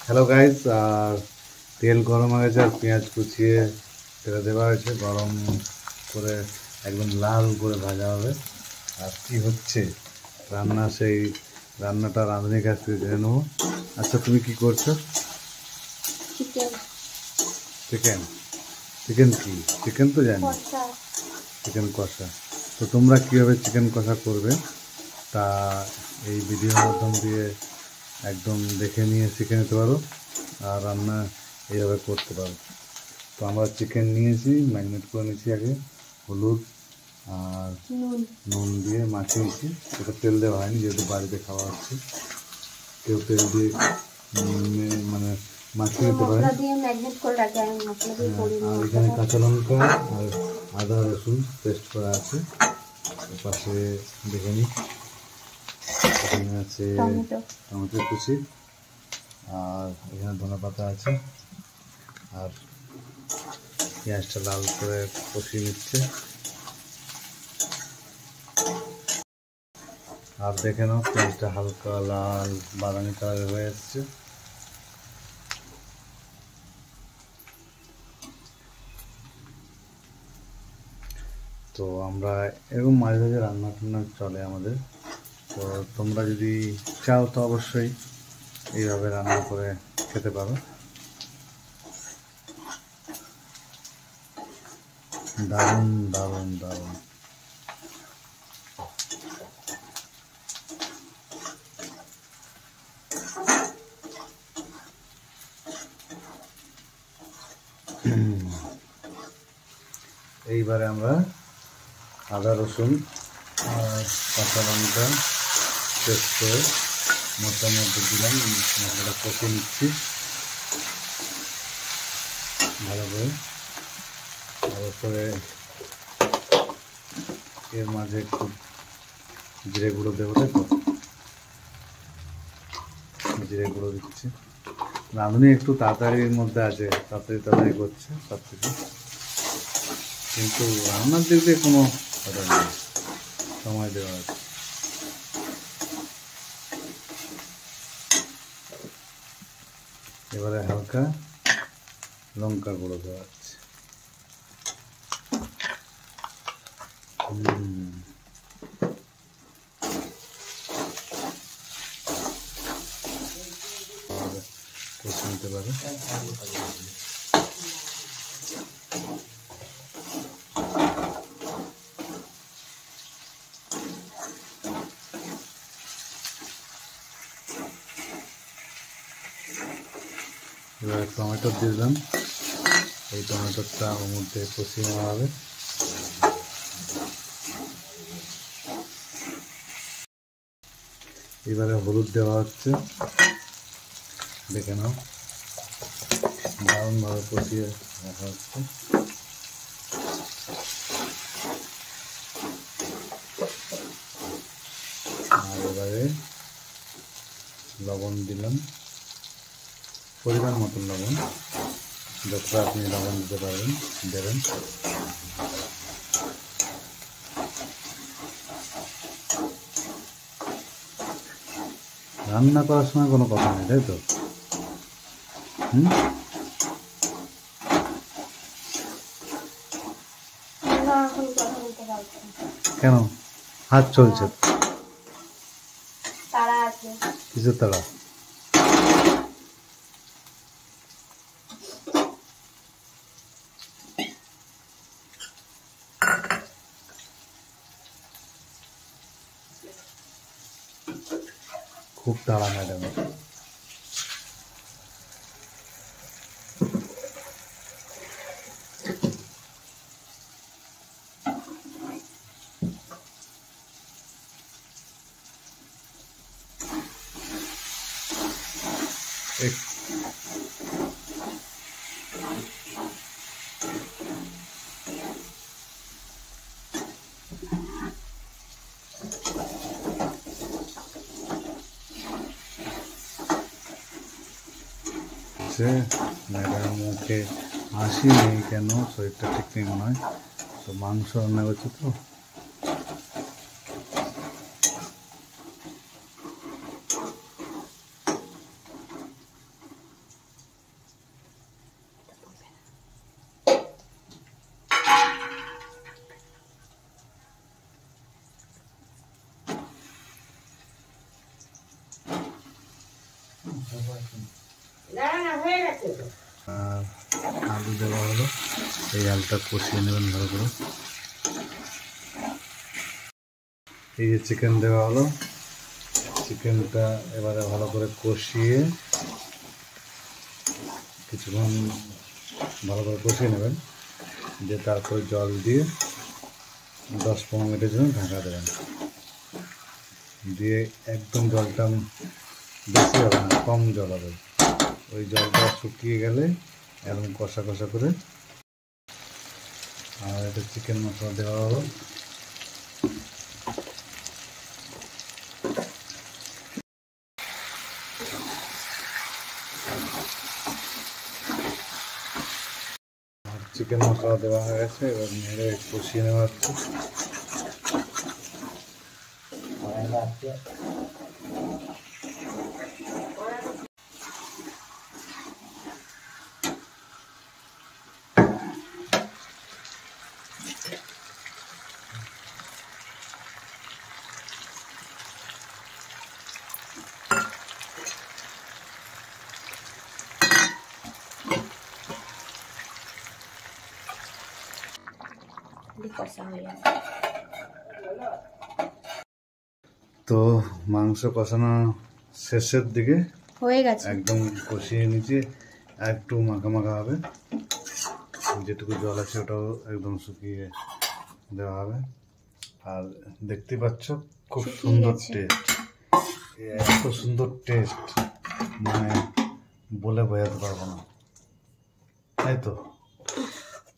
Hello guys, তেল গরম হয়ে গেছে আর পেঁয়াজ কুচিয়ে তেলে দেওয়া হয়েছে, গরম করে একদম লাল করে ভাজা হবে। আর কি হচ্ছে রান্নাটা রাঁধুনির কাছ থেকে জেনে নেবো। আচ্ছা, তুমি কি করছো? চিকেন চিকেন কি? চিকেন তো জানি, চিকেন কষা। তো তোমরা কীভাবে চিকেন কষা করবে তা এই ভিডিওর মাধ্যম দিয়ে একদম দেখে নিয়ে শিখে নিতে পারো আর রান্না এইভাবে করতে পারো। তো আমরা চিকেন নিয়েছি, ম্যারিনেট করে নিয়েছি, আগে হলুদ আর নুন দিয়ে মাখিয়েছি। সেটা তেল দেওয়া হয়নি, যেহেতু বাড়িতে খাওয়া হচ্ছে। কেউ তেল দিয়ে মানে মাখিয়ে নিতে পারে। আর এখানে কাঁচা লঙ্কা আর আদা রসুন পেস্ট করা আছে। পাশে দেখে নিই, এখানে আছে টমেটো কুচি, আর এখানে ধনে পাতা আছে, আর পেঁয়াজটা লাল করে কষিয়ে নিচ্ছে। আর দেখে নাও, পেঁয়াজটা হালকা লাল বাদামি কালার হয়ে এসছে। তো আমরা এরকম মাঝে মাঝে রান্না টান্না চলে আমাদের। তো তোমরা যদি চাও তো অবশ্যই এইভাবে রান্না করে খেতে পারো। দারুণ দারুণ দারুণ। এইবারে আমরা আদা রসুন আর কাঁচা লঙ্কা পেস্ট করে মশলার মধ্যে দিলাম, মশলাটা কষে নিচ্ছি ভালো করে। তারপরে এর মাঝে একটু জিরে গুঁড়ো দেবো, তাই তো জিরে গুঁড়ো দিচ্ছি। রাঁধুনি একটু তাড়াতাড়ির মধ্যে আছে, তাড়াতাড়ি করছে সব কিছু, কিন্তু রান্নার দিক দিয়ে কোনো কথা নেই, সময় দেওয়া আছে। এবারে হালকা লঙ্কা গুঁড়ো দেওয়া হচ্ছে। কষে নিতে পারে। এবার টমেটো দিলাম, এই টমেটোটা ওর মধ্যে কষিয়ে নেওয়া হবে। এবারে হলুদ দেওয়া হচ্ছে, দেখে নাও, দারুণভাবে কষিয়ে রাখা হচ্ছে। আর এবারে লবণ দিলাম, পরিমাণ মতন লবণ, যতটা আপনি লবণ দিতে পারবেন দেবেন। রান্না করার সময় কোনো কথা নেই, তাই তো? কেন হাত চলছে? কিসের তাড়া? খুব তাড়া ম্যাডাম। ম্যাডাম মুখে হাসি নেই কেন? শরীরটা ঠিক নেই মনে হয়, তো মাংস রান্না করছে তো। আলু দেওয়া হলো, এই আলুটা কষিয়ে নেবেন ভালো করে। এই যে চিকেন দেওয়া হলো, চিকেনটা এবারে ভালো করে কষিয়ে কিছুক্ষণ ভালো করে কষিয়ে নেবেন, দিয়ে তারপরে জল দিয়ে 10-15 মিনিটের জন্য ঢাকা দেবেন। দিয়ে একদম জলটা বেশি হবে না, কম জল হবে। ওই জলটা শুকিয়ে গেলে একদম কষা কষা করে আর এটা চিকেন মশলা দেওয়া হলো। চিকেন মশলা দেওয়া হয়ে গেছে, এবার নেড়ে কষিয়ে নেওয়া হচ্ছে। তো মাংস কষানো শেষের দিকে হয়ে গেছে, একদম কষিয়ে নিচে একটু মাখা মাখা হবে, যেটুকু জল আছে ওটাও একদম শুকিয়ে দেওয়া হবে। আর দেখতে পাচ্ছ খুব সুন্দর টেস্ট, এত সুন্দর টেস্ট মানে বলে বোঝাতে পারবো না, তাই তো?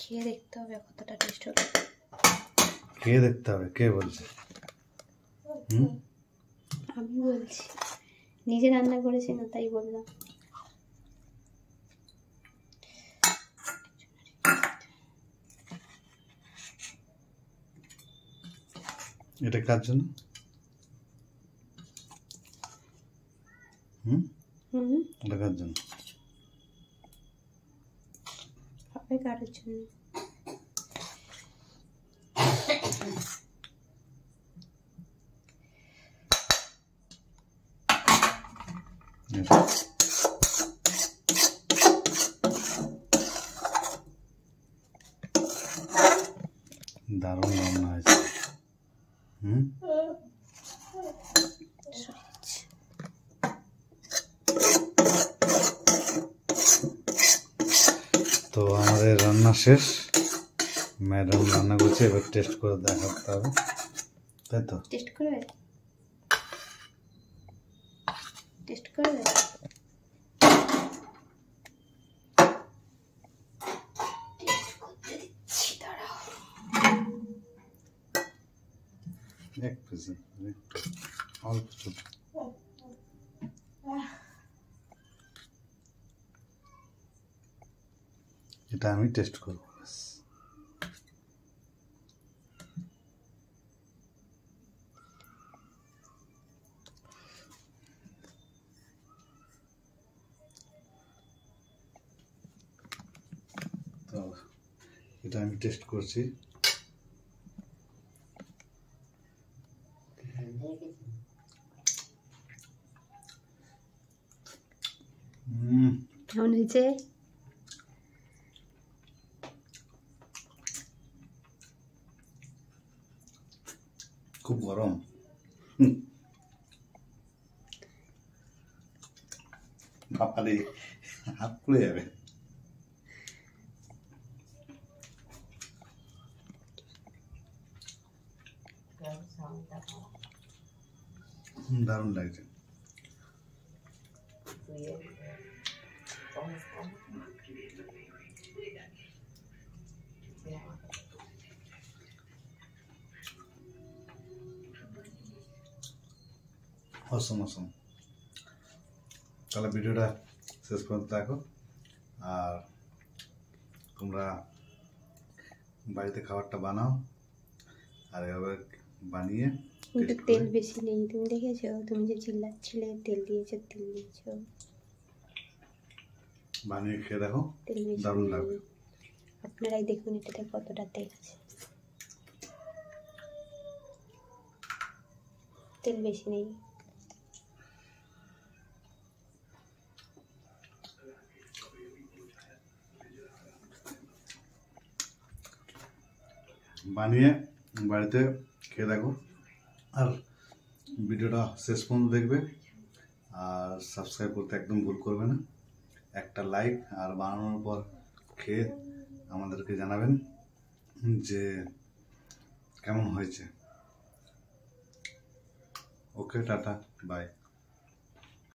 খেয়ে দেখতে হবে কতটা টেস্ট হবে। খেয়ে দেখতে হবে? কে বলছে? আমি বলছি, নিজে রান্না করেছি না তাই বললাম। এটা কার জন্য? এটা কার জন্য? হবে কারোর জন্য। দারুণ রান্না হয়েছে। তো আমাদের রান্না শেষ, ম্যাডাম রান্না করছে, এবার টেস্ট করে দেখাতে হবে, তাই তো? টেস্ট করবে? টেস্ট করবে? অল্প ছোট এটা আমি টেস্ট করবো। তো এটা আমি টেস্ট করছি। কেমন হয়েছে? খুব গরম, বাপারে হাত পুড়ে যাবে। দারুণ লাগছে। অসম অসম। তাহলে ভিডিওটা শেষ পর্যন্ত দেখো, আর তোমরা বাড়িতে খাবারটা বানাও, আর এভাবে বানিয়ে। কিন্তু তেল বেশি নেই, তুমি দেখেছো? তুমি যে চিল্লাচ্ছিলে তেল দিয়েছো তেল দিয়েছো, বানিয়ে খেয়ে দেখো, তেল বেশি দারুণ লাগবে। আপনারাই দেখুন এটাতে কতটা তেল আছে, তেল বেশি নেই। বানিয়ে বাড়িতে খেয়ে দেখো। আর ভিডিওটা শেষ পর্যন্ত দেখবে, আর সাবস্ক্রাইব করতে একদম ভুল করবে না। একটা লাইক আর বানানোর পর খেয়ে আমাদেরকে জানাবেন যে কেমন হয়েছে। ওকে, টাটা, বাই।